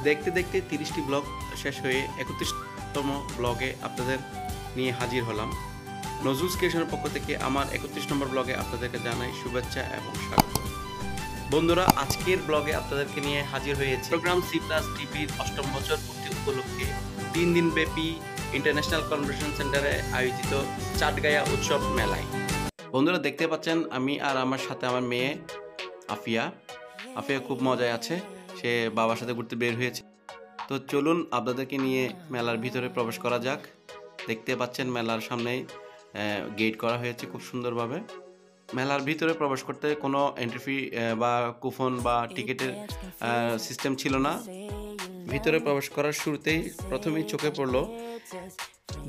দেখতে দেখতে 30টি ব্লগ শেষ হয়ে 31তম ব্লগে আপনাদের নিয়ে হাজির হলাম। নজরুলস ক্রিয়েশনের পক্ষ থেকে আমার 31 নম্বর ব্লগে আপনাদেরকে জানাই শুভেচ্ছা এবং স্বাগত। বন্ধুরা, আজকের ব্লগে আপনাদেরকে নিয়ে হাজির হয়েছি প্রোগ্রাম C+ টিভির 8ম বছর পূর্তি উপলক্ষে 3 দিন ব্যাপী ইন্টারন্যাশনাল কনভেনশন সেন্টারে আয়োজিত চাটগায়া উৎসব মেলায়। বন্ধুরা, দেখতে পাচ্ছেন আমি আর আমার সাথে আমার মেয়ে আফিয়া খুব মজায় আছে। সে বাবার সাথে ঘুরতে বের হয়েছে। তো চলুন আপনাদেরকে নিয়ে মেলার ভিতরে প্রবেশ করা যাক। দেখতে পাচ্ছেন মেলার সামনেই গেট করা হয়েছে খুব সুন্দরভাবে। মেলার ভিতরে প্রবেশ করতে কোনো এন্ট্রি ফি বা কুপন বা টিকিটের সিস্টেম ছিল না। ভিতরে প্রবেশ করার শুরুতেই প্রথমেই চোখে পড়ল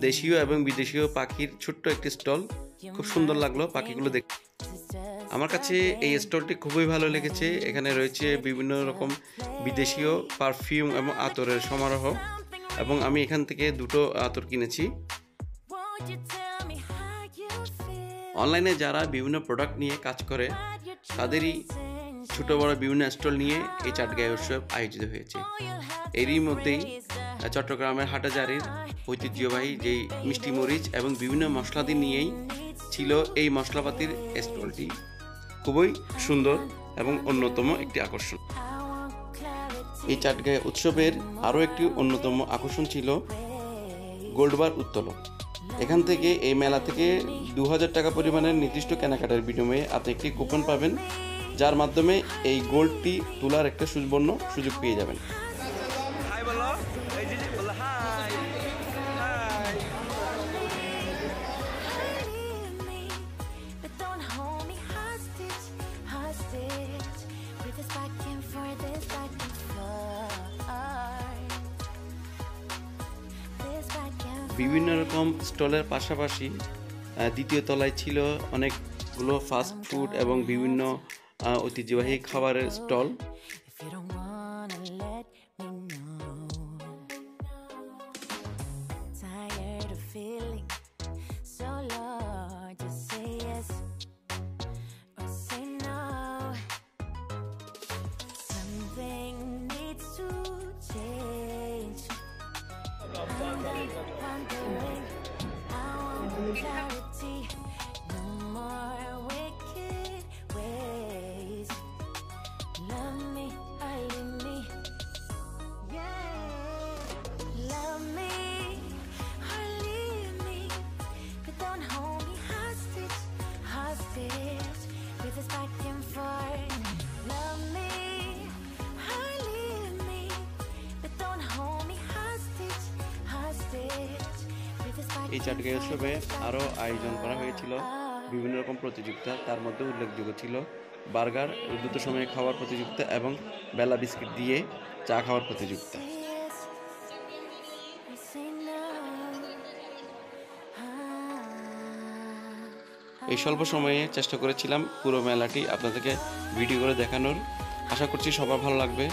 দেশীয় এবং বিদেশীয় পাখির ছোট্ট একটি স্টল। খুব সুন্দর লাগলো পাখিগুলো দেখতে। আমার কাছে এই স্টলটি খুবই ভালো লেগেছে। এখানে রয়েছে বিভিন্ন রকম বিদেশীয় পারফিউম এবং আতরের সমারোহ, এবং আমি এখান থেকে 2টো আতর কিনেছি। অনলাইনে যারা বিভিন্ন প্রোডাক্ট নিয়ে কাজ করে তাদেরই ছোট বড় বিভিন্ন স্টল নিয়ে এই চাটগায়া উৎসব আয়োজিত হয়েছে। এরই মধ্যেই চট্টগ্রামের হাটাজারির ঐতিহ্যবাহী যেই মিষ্টি মরিচ এবং বিভিন্ন মশলাদি নিয়েই ছিল এই মশলাপাতির স্টলটি। খুবই সুন্দর এবং অন্যতম একটি আকর্ষণ। এই চাটগায়া উৎসবের আরও একটি অন্যতম আকর্ষণ ছিল গোল্ড বার উত্তোলন। এখান থেকে এই মেলা থেকে 2000 টাকা পরিমাণের নির্দিষ্ট কেনাকাটার বিনিময়ে আপনি একটি কুপন পাবেন, যার মাধ্যমে এই গোল্ডটি তোলার একটা সুবর্ণ সুযোগ পেয়ে যাবেন। বিভিন্ন রকম স্টলের পাশাপাশি দ্বিতীয় তলায় ছিল অনেকগুলো ফাস্ট ফুড এবং বিভিন্ন ঐতিহ্যবাহী খাবারের স্টল। এই চাটগায়া উৎসবে আরও আয়োজন করা হয়েছিল বিভিন্ন রকম প্রতিযোগিতা। তার মধ্যে উল্লেখযোগ্য ছিল বার্গার দ্রুত সময়ে খাওয়ার প্রতিযোগিতা এবং বেলা বিস্কিট দিয়ে চা খাওয়ার প্রতিযোগিতা। এই স্বল্প সময়ে চেষ্টা করেছিলাম পুরো মেলাটি আপনাদেরকে ভিডিও করে দেখানোর। আশা করছি সবার ভালো লাগবে।